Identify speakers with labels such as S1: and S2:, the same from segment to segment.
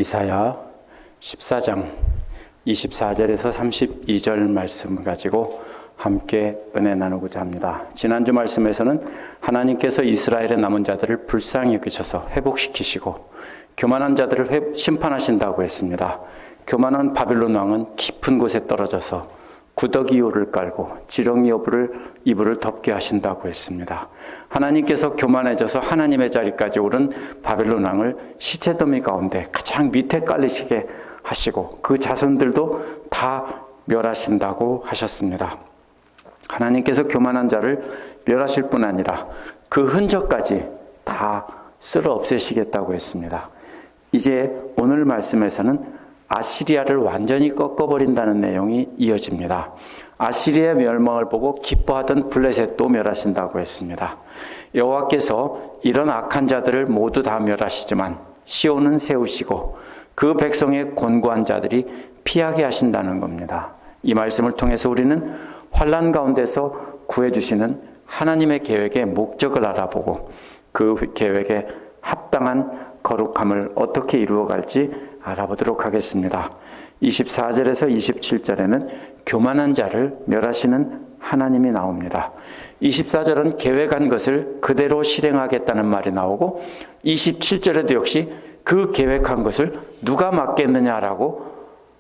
S1: 이사야 14장 24절에서 32절 말씀을 가지고 함께 은혜 나누고자 합니다. 지난주 말씀에서는 하나님께서 이스라엘의 남은 자들을 불쌍히 여기셔서 회복시키시고 교만한 자들을 심판하신다고 했습니다. 교만한 바빌론 왕은 깊은 곳에 떨어져서 구더기호를 깔고 지렁이 이불을 덮게 하신다고 했습니다. 하나님께서 교만해져서 하나님의 자리까지 오른 바빌론 왕을 시체더미 가운데 가장 밑에 깔리시게 하시고 그 자손들도 다 멸하신다고 하셨습니다. 하나님께서 교만한 자를 멸하실 뿐 아니라 그 흔적까지 다 쓸어 없애시겠다고 했습니다. 이제 오늘 말씀에서는 아시리아를 완전히 꺾어버린다는 내용이 이어집니다. 아시리아의 멸망을 보고 기뻐하던 블레셋도 멸하신다고 했습니다. 여호와께서 이런 악한 자들을 모두 다 멸하시지만 시온은 세우시고 그 백성의 곤고한 자들이 피하게 하신다는 겁니다. 이 말씀을 통해서 우리는 환난 가운데서 구해주시는 하나님의 계획의 목적을 알아보고 그 계획에 합당한 거룩함을 어떻게 이루어갈지 알아보도록 하겠습니다. 24절에서 27절에는 교만한 자를 멸하시는 하나님이 나옵니다. 24절은 계획한 것을 그대로 실행하겠다는 말이 나오고 27절에도 역시 그 계획한 것을 누가 막겠느냐라고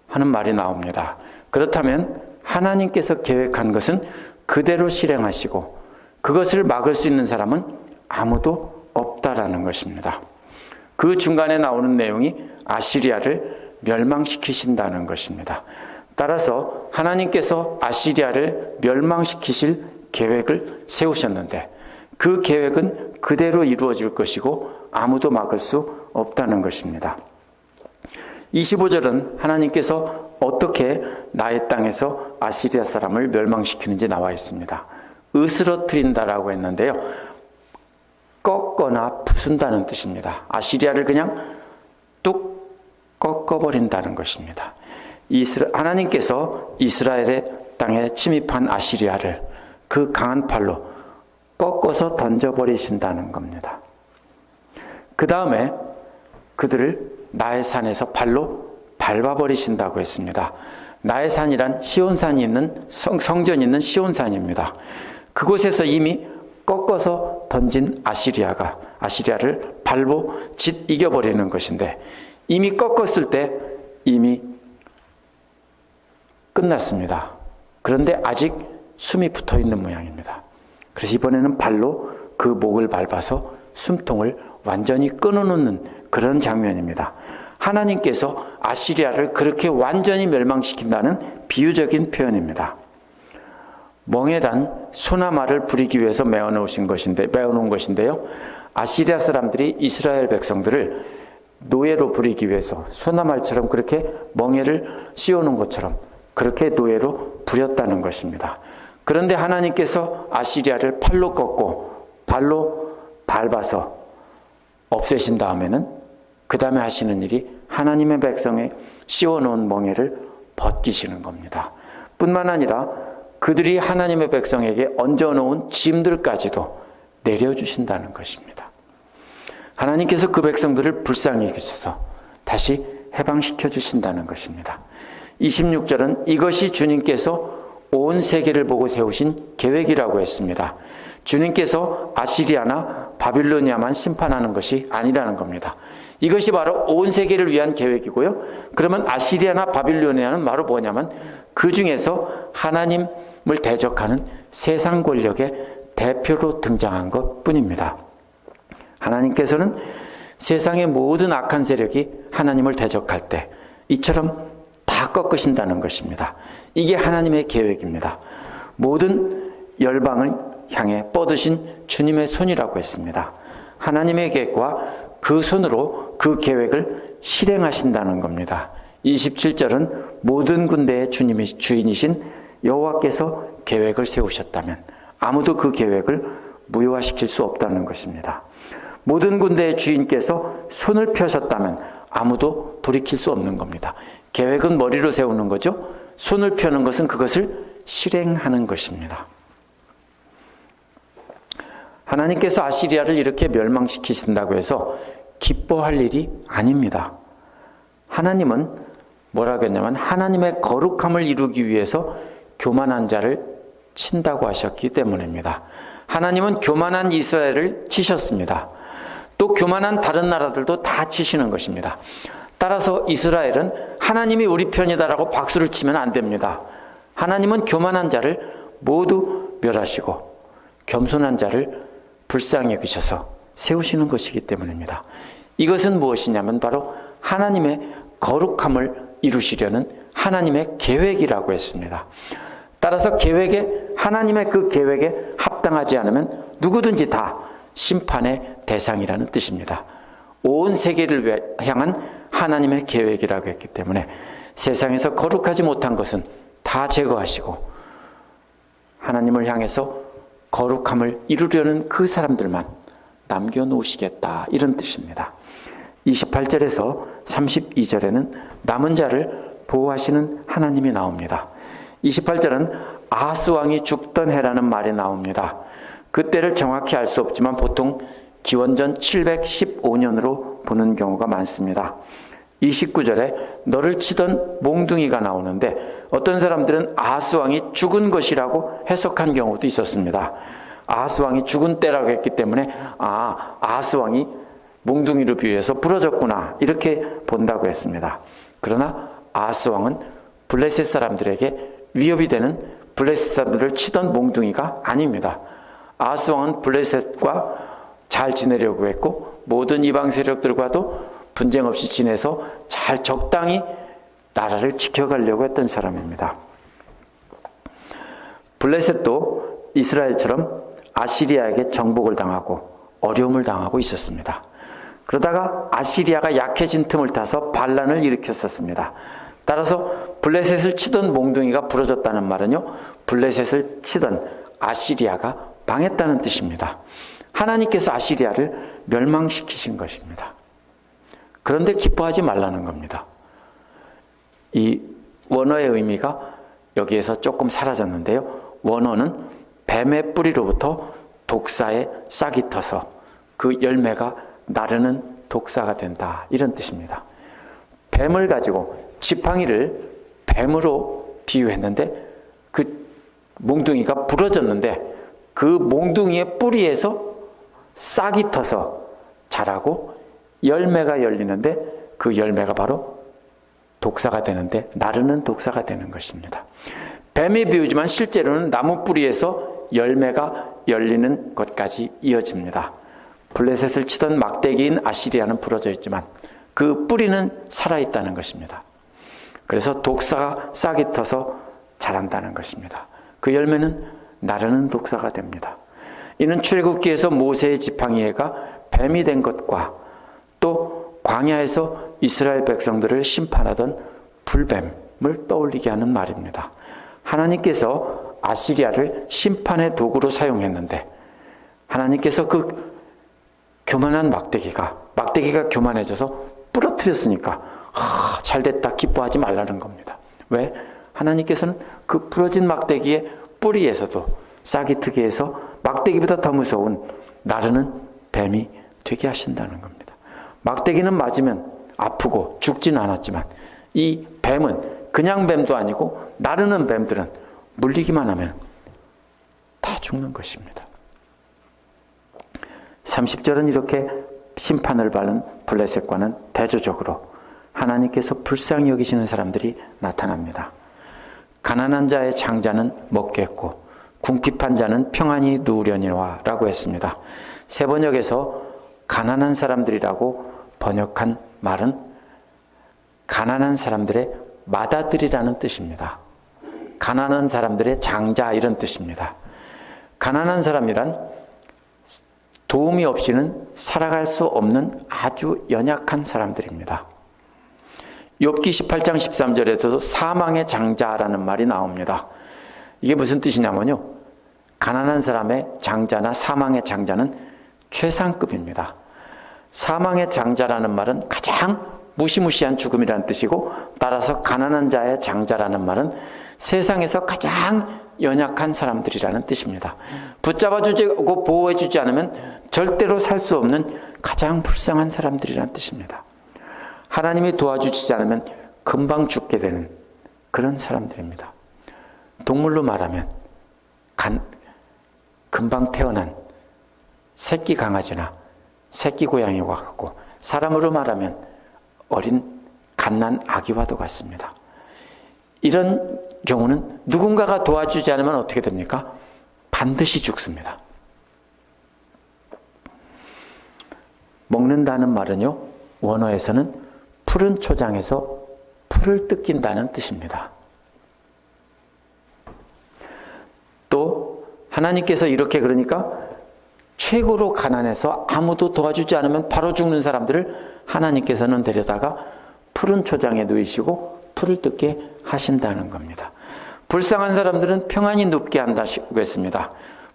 S1: 하는 말이 나옵니다. 그렇다면 하나님께서 계획한 것은 그대로 실행하시고 그것을 막을 수 있는 사람은 아무도 없다라는 것입니다. 그 중간에 나오는 내용이 아시리아를 멸망시키신다는 것입니다. 따라서 하나님께서 아시리아를 멸망시키실 계획을 세우셨는데 그 계획은 그대로 이루어질 것이고 아무도 막을 수 없다는 것입니다. 25절은 하나님께서 어떻게 나의 땅에서 아시리아 사람을 멸망시키는지 나와 있습니다. 으스러뜨린다라고 했는데요. 꺾거나 부순다는 뜻입니다. 아시리아를 그냥 뚝 꺾어버린다는 것입니다. 하나님께서 이스라엘의 땅에 침입한 아시리아를 그 강한 팔로 꺾어서 던져버리신다는 겁니다. 그 다음에 그들을 나의 산에서 발로 밟아버리신다고 했습니다. 나의 산이란 시온산이 있는 성전이 있는 시온산입니다. 그곳에서 이미 꺾어서 던진 아시리아를 발로 이겨버리는 것인데 이미 꺾었을 때 이미 끝났습니다. 그런데 아직 숨이 붙어 있는 모양입니다. 그래서 이번에는 발로 그 목을 밟아서 숨통을 완전히 끊어놓는 그런 장면입니다. 하나님께서 아시리아를 그렇게 완전히 멸망시킨다는 비유적인 표현입니다. 멍에단 소나마를 부리기 위해서 메어놓은 것인데요. 아시리아 사람들이 이스라엘 백성들을 노예로 부리기 위해서 소나말처럼 그렇게 멍에를 씌워놓은 것처럼 그렇게 노예로 부렸다는 것입니다. 그런데 하나님께서 아시리아를 팔로 꺾고 발로 밟아서 없애신 다음에는 그 다음에 하시는 일이 하나님의 백성에 씌워놓은 멍에를 벗기시는 겁니다. 뿐만 아니라 그들이 하나님의 백성에게 얹어놓은 짐들까지도 내려주신다는 것입니다. 하나님께서 그 백성들을 불쌍히 여기셔서 다시 해방시켜 주신다는 것입니다. 26절은 이것이 주님께서 온 세계를 보고 세우신 계획이라고 했습니다. 주님께서 아시리아나 바빌로니아만 심판하는 것이 아니라는 겁니다. 이것이 바로 온 세계를 위한 계획이고요. 그러면 아시리아나 바빌로니아는 바로 뭐냐면 그 중에서 하나님을 대적하는 세상 권력의 대표로 등장한 것 뿐입니다. 하나님께서는 세상의 모든 악한 세력이 하나님을 대적할 때 이처럼 다 꺾으신다는 것입니다. 이게 하나님의 계획입니다. 모든 열방을 향해 뻗으신 주님의 손이라고 했습니다. 하나님의 계획과 그 손으로 그 계획을 실행하신다는 겁니다. 27절은 모든 군대의 주인이신 여호와께서 계획을 세우셨다면 아무도 그 계획을 무효화시킬 수 없다는 것입니다. 모든 군대의 주인께서 손을 펴셨다면 아무도 돌이킬 수 없는 겁니다. 계획은 머리로 세우는 거죠. 손을 펴는 것은 그것을 실행하는 것입니다. 하나님께서 아시리아를 이렇게 멸망시키신다고 해서 기뻐할 일이 아닙니다. 하나님은 뭐라고 했냐면 하나님의 거룩함을 이루기 위해서 교만한 자를 친다고 하셨기 때문입니다. 하나님은 교만한 이스라엘을 치셨습니다. 또 교만한 다른 나라들도 다 치시는 것입니다. 따라서 이스라엘은 하나님이 우리 편이다라고 박수를 치면 안 됩니다. 하나님은 교만한 자를 모두 멸하시고 겸손한 자를 불쌍히 여기셔서 세우시는 것이기 때문입니다. 이것은 무엇이냐면 바로 하나님의 거룩함을 이루시려는 하나님의 계획이라고 했습니다. 따라서 하나님의 그 계획에 합당하지 않으면 누구든지 다 심판의 대상이라는 뜻입니다. 온 세계를 향한 하나님의 계획이라고 했기 때문에 세상에서 거룩하지 못한 것은 다 제거하시고 하나님을 향해서 거룩함을 이루려는 그 사람들만 남겨놓으시겠다, 이런 뜻입니다. 28절에서 32절에는 남은 자를 보호하시는 하나님이 나옵니다. 28절은 아하스 왕이 죽던 해라는 말이 나옵니다. 그때를 정확히 알 수 없지만 보통 기원전 715년으로 보는 경우가 많습니다. 29절에 너를 치던 몽둥이가 나오는데 어떤 사람들은 아하스 왕이 죽은 것이라고 해석한 경우도 있었습니다. 아하스 왕이 죽은 때라고 했기 때문에 아하스 왕이 몽둥이로 비유해서 부러졌구나, 이렇게 본다고 했습니다. 그러나 아하스 왕은 블레셋 사람들에게 위협이 되는 블레셋 사람들을 치던 몽둥이가 아닙니다. 아하스 왕은 블레셋과 잘 지내려고 했고 모든 이방 세력들과도 분쟁 없이 지내서 잘 적당히 나라를 지켜가려고 했던 사람입니다. 블레셋도 이스라엘처럼 아시리아에게 정복을 당하고 어려움을 당하고 있었습니다. 그러다가 아시리아가 약해진 틈을 타서 반란을 일으켰었습니다. 따라서 블레셋을 치던 몽둥이가 부러졌다는 말은요, 블레셋을 치던 아시리아가 망했다는 뜻입니다. 하나님께서 아시리아를 멸망시키신 것입니다. 그런데 기뻐하지 말라는 겁니다. 이 원어의 의미가 여기에서 조금 사라졌는데요. 원어는 뱀의 뿌리로부터 독사의 싹이 터서 그 열매가 나르는 독사가 된다, 이런 뜻입니다. 뱀을 가지고 지팡이를 뱀으로 비유했는데 그 몽둥이가 부러졌는데 그 몽둥이의 뿌리에서 싹이 터서 자라고 열매가 열리는데 그 열매가 바로 독사가 되는데 나르는 독사가 되는 것입니다. 뱀이 비유지만 실제로는 나무 뿌리에서 열매가 열리는 것까지 이어집니다. 블레셋을 치던 막대기인 아시리아는 부러져 있지만 그 뿌리는 살아있다는 것입니다. 그래서 독사가 싹이 터서 자란다는 것입니다. 그 열매는 나르는 독사가 됩니다. 이는 출애굽기에서 모세의 지팡이가 뱀이 된 것과 또 광야에서 이스라엘 백성들을 심판하던 불뱀을 떠올리게 하는 말입니다. 하나님께서 아시리아를 심판의 도구로 사용했는데 하나님께서 그 교만한 막대기가 교만해져서 부러뜨렸으니까 잘됐다, 기뻐하지 말라는 겁니다. 왜? 하나님께서는 그 부러진 막대기의 뿌리에서도 싹이 트게 해서 막대기보다 더 무서운 나르는 뱀이 되게 하신다는 겁니다. 막대기는 맞으면 아프고 죽지는 않았지만 이 뱀은 그냥 뱀도 아니고 나르는 뱀들은 물리기만 하면 다 죽는 것입니다. 30절은 이렇게 심판을 받는 블레셋과는 대조적으로 하나님께서 불쌍히 여기시는 사람들이 나타납니다. 가난한 자의 장자는 먹겠고 궁핍한 자는 평안히 누우려니와 라고 했습니다. 세번역에서 가난한 사람들이라고 번역한 말은 가난한 사람들의 맏아들이라는 뜻입니다. 가난한 사람들의 장자, 이런 뜻입니다. 가난한 사람이란 도움이 없이는 살아갈 수 없는 아주 연약한 사람들입니다. 욥기 18장 13절에서도 사망의 장자라는 말이 나옵니다. 이게 무슨 뜻이냐면요, 가난한 사람의 장자나 사망의 장자는 최상급입니다. 사망의 장자라는 말은 가장 무시무시한 죽음이라는 뜻이고, 따라서 가난한 자의 장자라는 말은 세상에서 가장 연약한 사람들이라는 뜻입니다. 붙잡아주고 보호해주지 않으면 절대로 살 수 없는 가장 불쌍한 사람들이라는 뜻입니다. 하나님이 도와주지 않으면 금방 죽게 되는 그런 사람들입니다. 동물로 말하면 금방 태어난 새끼 강아지나 새끼 고양이와 같고, 사람으로 말하면 어린 갓난 아기와도 같습니다. 이런 경우는 누군가가 도와주지 않으면 어떻게 됩니까? 반드시 죽습니다. 먹는다는 말은요, 원어에서는 푸른 초장에서 풀을 뜯긴다는 뜻입니다. 또 하나님께서 이렇게 그러니까 최고로 가난해서 아무도 도와주지 않으면 바로 죽는 사람들을 하나님께서는 데려다가 푸른 초장에 누이시고 풀을 뜯게 하신다는 겁니다. 불쌍한 사람들은 평안히 눕게 한다고 했습니다.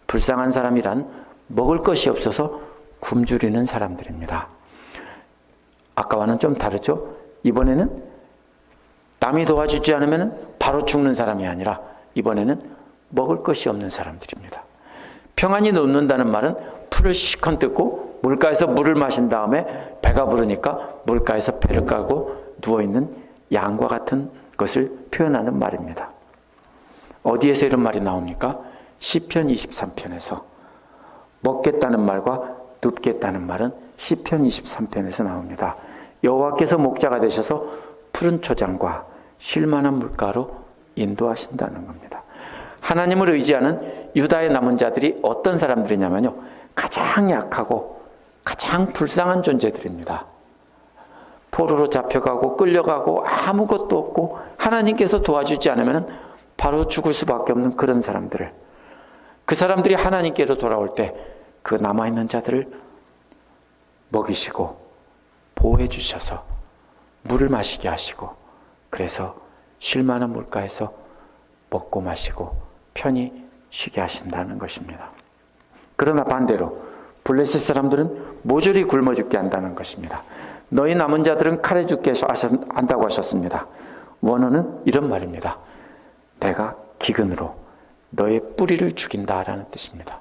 S1: 불쌍한 사람이란 먹을 것이 없어서 굶주리는 사람들입니다. 아까와는 좀 다르죠? 이번에는 남이 도와주지 않으면 바로 죽는 사람이 아니라 이번에는 먹을 것이 없는 사람들입니다. 평안히 눕는다는 말은 풀을 시컨 뜯고 물가에서 물을 마신 다음에 배가 부르니까 물가에서 배를 깔고 누워있는 양과 같은 것을 표현하는 말입니다. 어디에서 이런 말이 나옵니까? 시편 23편에서. 먹겠다는 말과 눕겠다는 말은 시편 23편에서 나옵니다. 여호와께서 목자가 되셔서 푸른 초장과 쉴만한 물가로 인도하신다는 겁니다. 하나님을 의지하는 유다의 남은 자들이 어떤 사람들이냐면요, 가장 약하고 가장 불쌍한 존재들입니다. 포로로 잡혀가고 끌려가고 아무것도 없고 하나님께서 도와주지 않으면 바로 죽을 수밖에 없는 그런 사람들을, 그 사람들이 하나님께로 돌아올 때 그 남아있는 자들을 먹이시고 보호해 주셔서 물을 마시게 하시고, 그래서 쉴만한 물가에서 먹고 마시고 편히 쉬게 하신다는 것입니다. 그러나 반대로 블레셋 사람들은 모조리 굶어 죽게 한다는 것입니다. 너희 남은 자들은 칼에 죽게 한다고 하셨습니다. 원어는 이런 말입니다. 내가 기근으로 너의 뿌리를 죽인다라는 뜻입니다.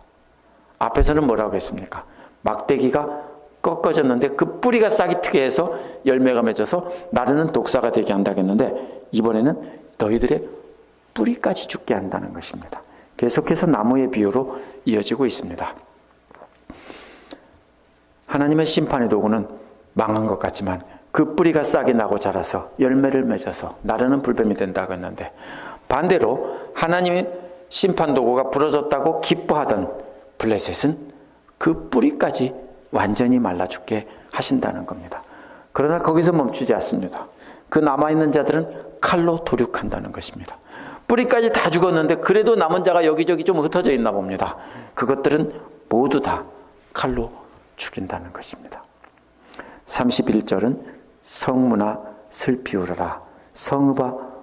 S1: 앞에서는 뭐라고 했습니까? 막대기가 꺾어졌는데 그 뿌리가 싹이 트게 해서 열매가 맺어서 나르는 독사가 되게 한다고 했는데, 이번에는 너희들의 뿌리까지 죽게 한다는 것입니다. 계속해서 나무의 비유로 이어지고 있습니다. 하나님의 심판의 도구는 망한 것 같지만 그 뿌리가 싹이 나고 자라서 열매를 맺어서 나르는 불뱀이 된다고 했는데, 반대로 하나님의 심판 도구가 부러졌다고 기뻐하던 블레셋은 그 뿌리까지 완전히 말라 죽게 하신다는 겁니다. 그러나 거기서 멈추지 않습니다. 그 남아있는 자들은 칼로 도륙한다는 것입니다. 뿌리까지 다 죽었는데 그래도 남은 자가 여기저기 좀 흩어져 있나 봅니다. 그것들은 모두 다 칼로 죽인다는 것입니다. 31절은 성문아 슬피 울어라, 성읍아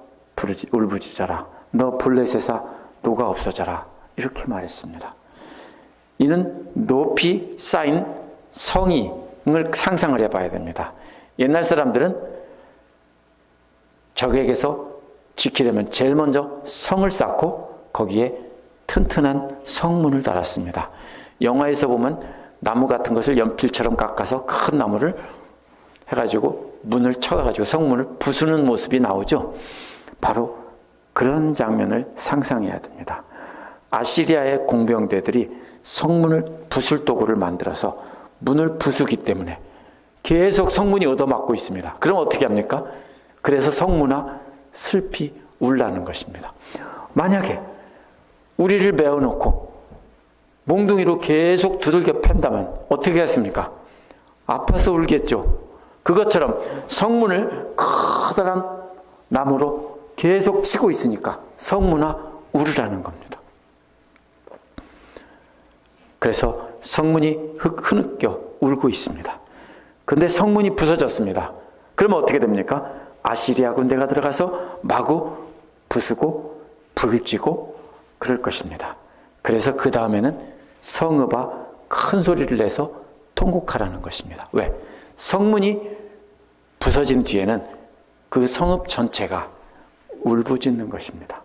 S1: 울부짖어라, 너 블레셋아 노가 없어져라, 이렇게 말했습니다. 이는 높이 쌓인 성을 상상을 해봐야 됩니다. 옛날 사람들은 적에게서 지키려면 제일 먼저 성을 쌓고 거기에 튼튼한 성문을 달았습니다. 영화에서 보면 나무 같은 것을 연필처럼 깎아서 큰 나무를 해가지고 문을 쳐가지고 성문을 부수는 모습이 나오죠. 바로 그런 장면을 상상해야 됩니다. 아시리아의 공병대들이 성문을 부술 도구를 만들어서 문을 부수기 때문에 계속 성문이 얻어맞고 있습니다. 그럼 어떻게 합니까? 그래서 성문아 슬피 울라는 것입니다. 만약에 우리를 메어놓고 몽둥이로 계속 두들겨 팬다면 어떻게 했습니까? 아파서 울겠죠. 그것처럼 성문을 커다란 나무로 계속 치고 있으니까 성문아 울으라는 겁니다. 그래서 성문이 흐느껴 울고 있습니다. 그런데 성문이 부서졌습니다. 그러면 어떻게 됩니까? 아시리아 군대가 들어가서 마구 부수고 불을 찌고 그럴 것입니다. 그래서 그 다음에는 성읍아 큰 소리를 내서 통곡하라는 것입니다. 왜? 성문이 부서진 뒤에는 그 성읍 전체가 울부짖는 것입니다.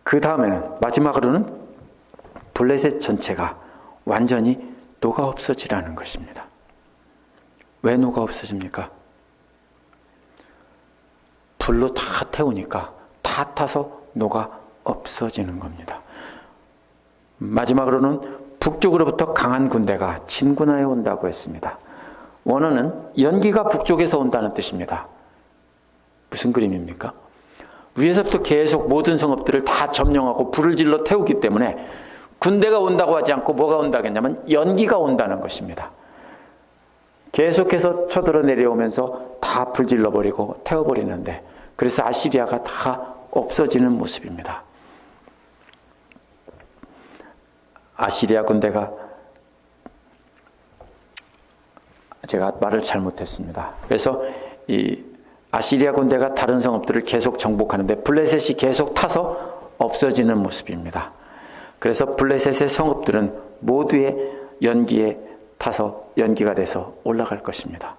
S1: 그 다음에는 마지막으로는 블레셋 전체가 완전히 녹아 없어지라는 것입니다. 왜 노가 없어집니까? 불로 다 태우니까 다 타서 노가 없어지는 겁니다. 마지막으로는 북쪽으로부터 강한 군대가 진군하여 온다고 했습니다. 원어는 연기가 북쪽에서 온다는 뜻입니다. 무슨 그림입니까? 위에서부터 계속 모든 성읍들을 다 점령하고 불을 질러 태우기 때문에 군대가 온다고 하지 않고 뭐가 온다겠냐면 연기가 온다는 것입니다. 계속해서 쳐들어 내려오면서 다 불질러 버리고 태워버리는데, 그래서 아시리아가 다 없어지는 모습입니다. 아시리아 군대가, 제가 말을 잘못했습니다. 그래서 이 아시리아 군대가 다른 성읍들을 계속 정복하는데 블레셋이 계속 타서 없어지는 모습입니다. 그래서 블레셋의 성읍들은 모두의 연기에 타서 연기가 돼서 올라갈 것입니다.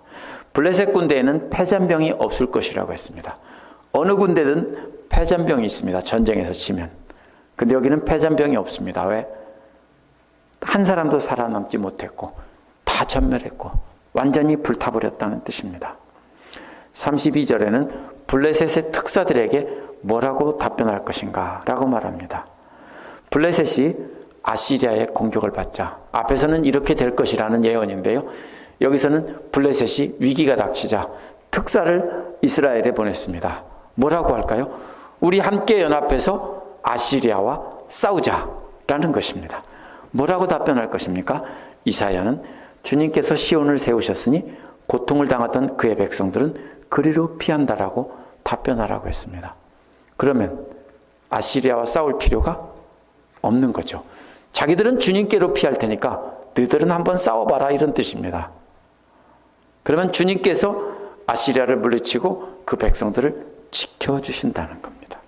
S1: 블레셋 군대에는 패잔병이 없을 것이라고 했습니다. 어느 군대든 패잔병이 있습니다. 전쟁에서 지면. 근데 여기는 패잔병이 없습니다. 왜? 한 사람도 살아남지 못했고 다 전멸했고 완전히 불타버렸다는 뜻입니다. 32절에는 블레셋의 특사들에게 뭐라고 답변할 것인가 라고 말합니다. 블레셋이 아시리아의 공격을 받자, 앞에서는 이렇게 될 것이라는 예언인데요, 여기서는 블레셋이 위기가 닥치자 특사를 이스라엘에 보냈습니다. 뭐라고 할까요? 우리 함께 연합해서 아시리아와 싸우자라는 것입니다. 뭐라고 답변할 것입니까? 이사야는 주님께서 시온을 세우셨으니 고통을 당하던 그의 백성들은 그리로 피한다라고 답변하라고 했습니다. 그러면 아시리아와 싸울 필요가 없는 거죠. 자기들은 주님께로 피할 테니까 너희들은 한번 싸워봐라, 이런 뜻입니다. 그러면 주님께서 아시리아를 물리치고 그 백성들을 지켜주신다는 겁니다.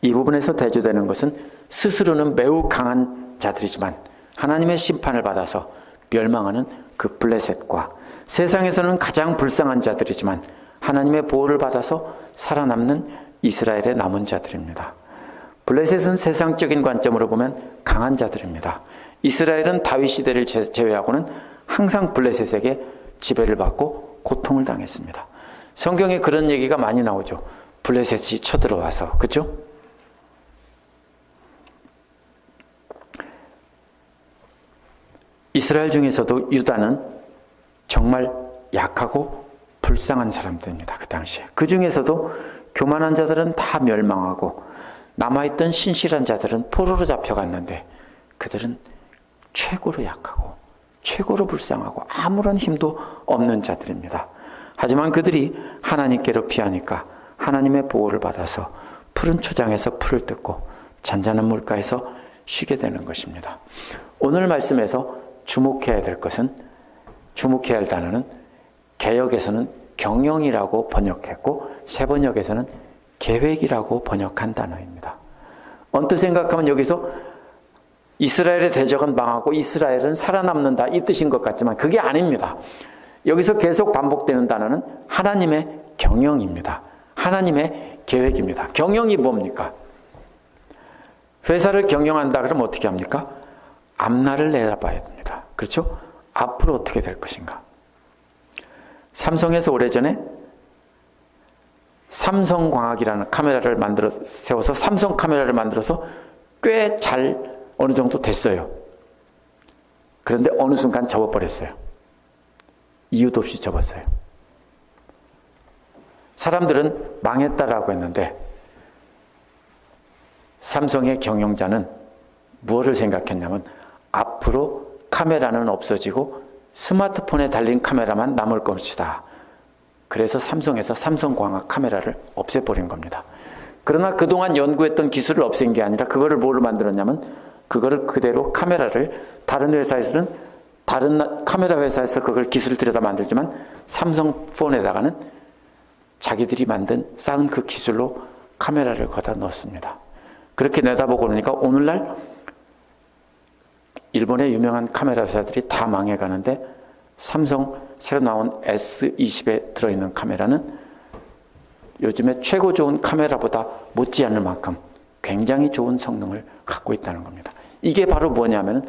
S1: 이 부분에서 대조되는 것은 스스로는 매우 강한 자들이지만 하나님의 심판을 받아서 멸망하는 그 블레셋과 세상에서는 가장 불쌍한 자들이지만 하나님의 보호를 받아서 살아남는 이스라엘의 남은 자들입니다. 블레셋은 세상적인 관점으로 보면 강한 자들입니다. 이스라엘은 다윗 시대를 제외하고는 항상 블레셋에게 지배를 받고 고통을 당했습니다. 성경에 그런 얘기가 많이 나오죠. 블레셋이 쳐들어와서, 그렇죠? 이스라엘 중에서도 유다는 정말 약하고 불쌍한 사람들입니다. 그 당시에. 그 중에서도 교만한 자들은 다 멸망하고 남아있던 신실한 자들은 포로로 잡혀갔는데 그들은 최고로 약하고 최고로 불쌍하고 아무런 힘도 없는 자들입니다. 하지만 그들이 하나님께로 피하니까 하나님의 보호를 받아서 푸른 초장에서 풀을 뜯고 잔잔한 물가에서 쉬게 되는 것입니다. 오늘 말씀에서 주목해야 될 것은, 주목해야 할 단어는 개역에서는 경영이라고 번역했고 세번역에서는 계획이라고 번역한 단어입니다. 언뜻 생각하면 여기서 이스라엘의 대적은 망하고 이스라엘은 살아남는다, 이 뜻인 것 같지만 그게 아닙니다. 여기서 계속 반복되는 단어는 하나님의 경영입니다. 하나님의 계획입니다. 경영이 뭡니까? 회사를 경영한다 그러면 어떻게 합니까? 앞날을 내다봐야 됩니다. 그렇죠? 앞으로 어떻게 될 것인가? 삼성에서 오래전에 삼성광학이라는 카메라를 세워서 삼성 카메라를 만들어서 꽤 잘 어느 정도 됐어요. 그런데 어느 순간 접어버렸어요. 이유도 없이 접었어요. 사람들은 망했다라고 했는데 삼성의 경영자는 무엇을 생각했냐면 앞으로 카메라는 없어지고 스마트폰에 달린 카메라만 남을 것이다. 그래서 삼성에서 삼성광학 카메라를 없애버린 겁니다. 그러나 그동안 연구했던 기술을 없앤 게 아니라 그거를 뭐로 만들었냐면 그거를 그대로 카메라를 다른 회사에서는 다른 카메라 회사에서 그걸 기술을 들여다 만들지만 삼성폰에다가는 자기들이 쌓은 그 기술로 카메라를 거다 넣었습니다. 그렇게 내다보고 그러니까 오늘날 일본의 유명한 카메라 회사들이 다 망해가는데 삼성 새로 나온 S20에 들어있는 카메라는 요즘에 최고 좋은 카메라보다 못지않을 만큼 굉장히 좋은 성능을 갖고 있다는 겁니다. 이게 바로 뭐냐면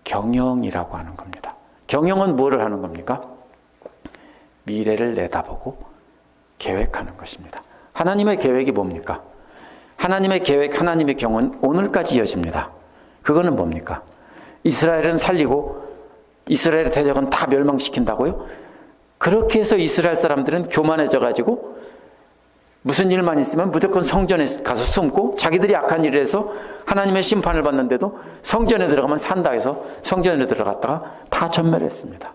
S1: 경영이라고 하는 겁니다. 경영은 무엇을 하는 겁니까? 미래를 내다보고 계획하는 것입니다. 하나님의 계획이 뭡니까? 하나님의 계획, 하나님의 경은 오늘까지 이어집니다. 그거는 뭡니까? 이스라엘은 살리고 이스라엘의 대적은 다 멸망시킨다고요? 그렇게 해서 이스라엘 사람들은 교만해져 가지고 무슨 일만 있으면 무조건 성전에 가서 숨고 자기들이 악한 일을 해서 하나님의 심판을 받는데도 성전에 들어가면 산다 해서 성전에 들어갔다가 다 전멸했습니다.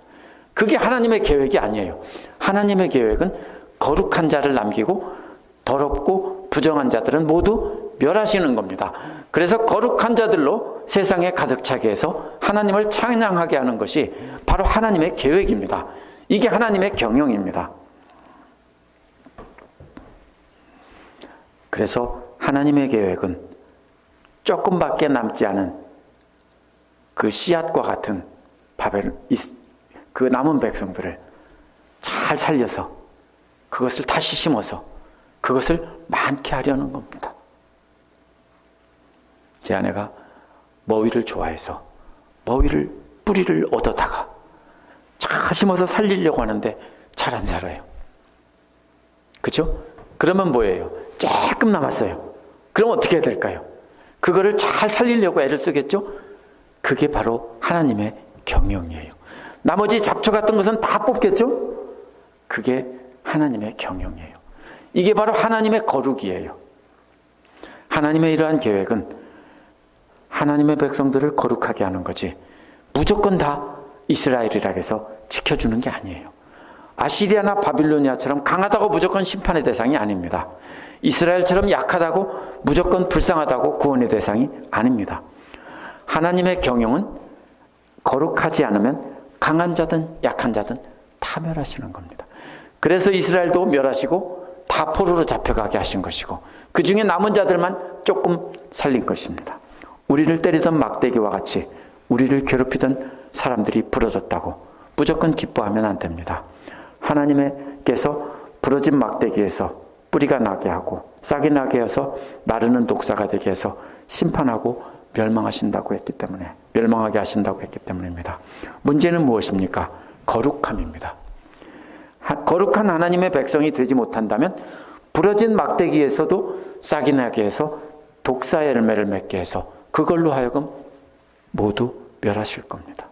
S1: 그게 하나님의 계획이 아니에요. 하나님의 계획은 거룩한 자를 남기고 더럽고 부정한 자들은 모두 멸하시는 겁니다. 그래서 거룩한 자들로 세상에 가득 차게 해서 하나님을 찬양하게 하는 것이 바로 하나님의 계획입니다. 이게 하나님의 경영입니다. 그래서 하나님의 계획은 조금밖에 남지 않은 그 씨앗과 같은 그 남은 백성들을 잘 살려서 그것을 다시 심어서 그것을 많게 하려는 겁니다. 제 아내가 머위를 좋아해서 머위를 뿌리를 얻어다가 잘 심어서 살리려고 하는데 잘 안 살아요. 그렇죠? 그러면 뭐예요? 조금 남았어요. 그럼 어떻게 해야 될까요? 그거를 잘 살리려고 애를 쓰겠죠? 그게 바로 하나님의 경영이에요. 나머지 잡초 같은 것은 다 뽑겠죠? 그게 하나님의 경영이에요. 이게 바로 하나님의 거룩이에요. 하나님의 이러한 계획은 하나님의 백성들을 거룩하게 하는 거지 무조건 다 이스라엘이라 해서 지켜주는 게 아니에요. 아시리아나 바빌로니아처럼 강하다고 무조건 심판의 대상이 아닙니다. 이스라엘처럼 약하다고 무조건 불쌍하다고 구원의 대상이 아닙니다. 하나님의 경영은 거룩하지 않으면 강한 자든 약한 자든 다 멸하시는 겁니다. 그래서 이스라엘도 멸하시고 다 포로로 잡혀가게 하신 것이고 그 중에 남은 자들만 조금 살린 것입니다. 우리를 때리던 막대기와 같이 우리를 괴롭히던 사람들이 부러졌다고 무조건 기뻐하면 안 됩니다. 하나님께서 부러진 막대기에서 뿌리가 나게 하고 싹이 나게 해서 나르는 독사가 되게 해서 심판하고 멸망하게 하신다고 했기 때문입니다. 문제는 무엇입니까? 거룩함입니다. 거룩한 하나님의 백성이 되지 못한다면 부러진 막대기에서도 싹이 나게 해서 독사의 열매를 맺게 해서 그걸로 하여금 모두 멸하실 겁니다.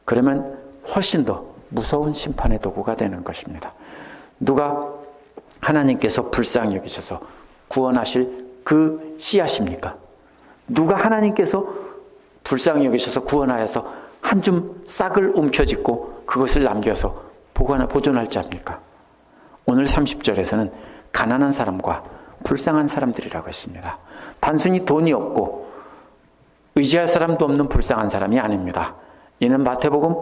S1: 그러면 훨씬 더 무서운 심판의 도구가 되는 것입니다. 누가 하나님께서 불쌍히 여기셔서 구원하실 그 씨앗입니까? 누가 하나님께서 불쌍히 여기셔서 구원하여서 한 줌 싹을 움켜쥐고 그것을 남겨서 보존할 자입니까? 오늘 30절에서는 가난한 사람과 불쌍한 사람들이라고 했습니다. 단순히 돈이 없고 의지할 사람도 없는 불쌍한 사람이 아닙니다. 이는 마태복음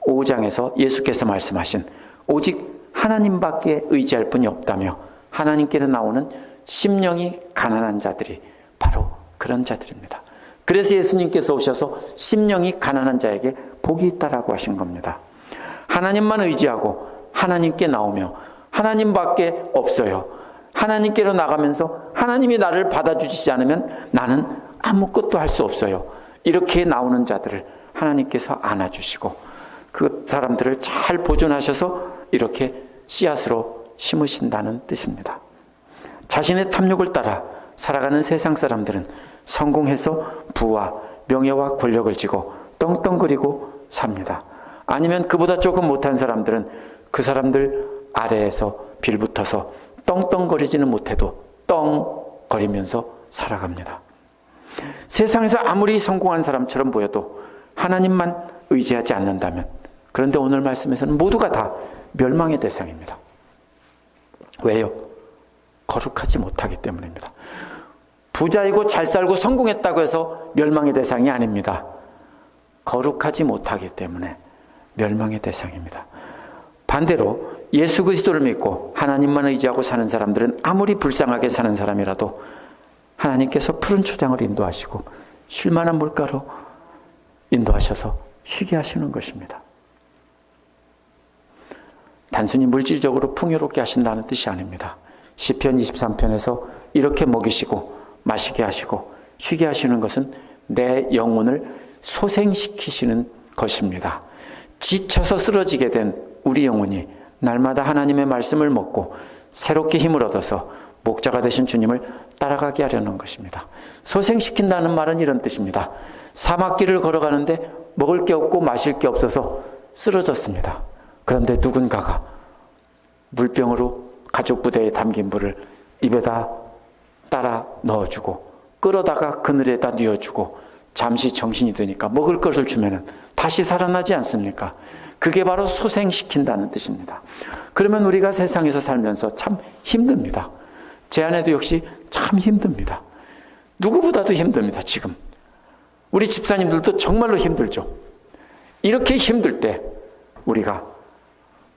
S1: 5장에서 예수께서 말씀하신 오직 하나님밖에 의지할 분이 없다며 하나님께로 나오는 심령이 가난한 자들이 바로 그런 자들입니다. 그래서 예수님께서 오셔서 심령이 가난한 자에게 복이 있다라고 하신 겁니다. 하나님만 의지하고 하나님께 나오며 하나님밖에 없어요. 하나님께로 나가면서 하나님이 나를 받아주시지 않으면 나는 아무것도 할 수 없어요. 이렇게 나오는 자들을 하나님께서 안아주시고 그 사람들을 잘 보존하셔서 이렇게 씨앗으로 심으신다는 뜻입니다. 자신의 탐욕을 따라 살아가는 세상 사람들은 성공해서 부와 명예와 권력을 쥐고 떵떵거리고 삽니다. 아니면 그보다 조금 못한 사람들은 그 사람들 아래에서 빌붙어서 떵떵거리지는 못해도 떵거리면서 살아갑니다. 세상에서 아무리 성공한 사람처럼 보여도 하나님만 의지하지 않는다면, 그런데 오늘 말씀에서는 모두가 다 멸망의 대상입니다. 왜요? 거룩하지 못하기 때문입니다. 부자이고 잘 살고 성공했다고 해서 멸망의 대상이 아닙니다. 거룩하지 못하기 때문에 멸망의 대상입니다. 반대로 예수 그리스도를 믿고 하나님만 의지하고 사는 사람들은 아무리 불쌍하게 사는 사람이라도 하나님께서 푸른 초장을 인도하시고 쉴만한 물가로 인도하셔서 쉬게 하시는 것입니다. 단순히 물질적으로 풍요롭게 하신다는 뜻이 아닙니다. 시편 23편에서 이렇게 먹이시고 마시게 하시고 쉬게 하시는 것은 내 영혼을 소생시키시는 것입니다. 지쳐서 쓰러지게 된 우리 영혼이 날마다 하나님의 말씀을 먹고 새롭게 힘을 얻어서 목자가 되신 주님을 따라가게 하려는 것입니다. 소생시킨다는 말은 이런 뜻입니다. 사막길을 걸어가는데 먹을 게 없고 마실 게 없어서 쓰러졌습니다. 그런데 누군가가 물병으로 가족 부대에 담긴 물을 입에다 따라 넣어주고 끌어다가 그늘에다 뉘어주고 잠시 정신이 드니까 먹을 것을 주면은 다시 살아나지 않습니까? 그게 바로 소생시킨다는 뜻입니다. 그러면 우리가 세상에서 살면서 참 힘듭니다. 제 아내도 역시 참 힘듭니다. 누구보다도 힘듭니다, 지금. 우리 집사님들도 정말로 힘들죠. 이렇게 힘들 때 우리가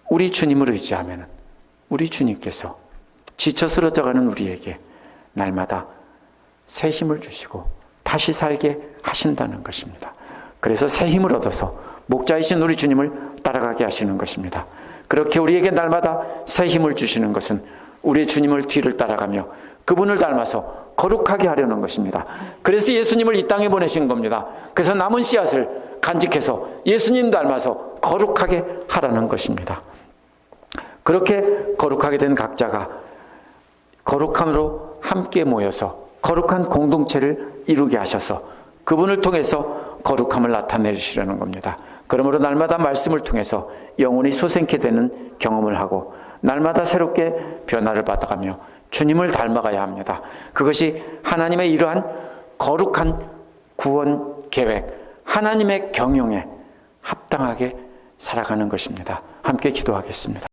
S1: 우리 주님을 의지하면 우리 주님께서 지쳐 쓰러져가는 우리에게 날마다 새 힘을 주시고 다시 살게 하신다는 것입니다. 그래서 새 힘을 얻어서 목자이신 우리 주님을 따라가게 하시는 것입니다. 그렇게 우리에게 날마다 새 힘을 주시는 것은 우리 주님을 뒤를 따라가며 그분을 닮아서 거룩하게 하려는 것입니다. 그래서 예수님을 이 땅에 보내신 겁니다. 그래서 남은 씨앗을 간직해서 예수님 닮아서 거룩하게 하라는 것입니다. 그렇게 거룩하게 된 각자가 거룩함으로 함께 모여서 거룩한 공동체를 이루게 하셔서 그분을 통해서 거룩함을 나타내시려는 겁니다. 그러므로 날마다 말씀을 통해서 영혼이 소생케 되는 경험을 하고 날마다 새롭게 변화를 받아가며 주님을 닮아가야 합니다. 그것이 하나님의 이러한 거룩한 구원 계획, 하나님의 경영에 합당하게 살아가는 것입니다. 함께 기도하겠습니다.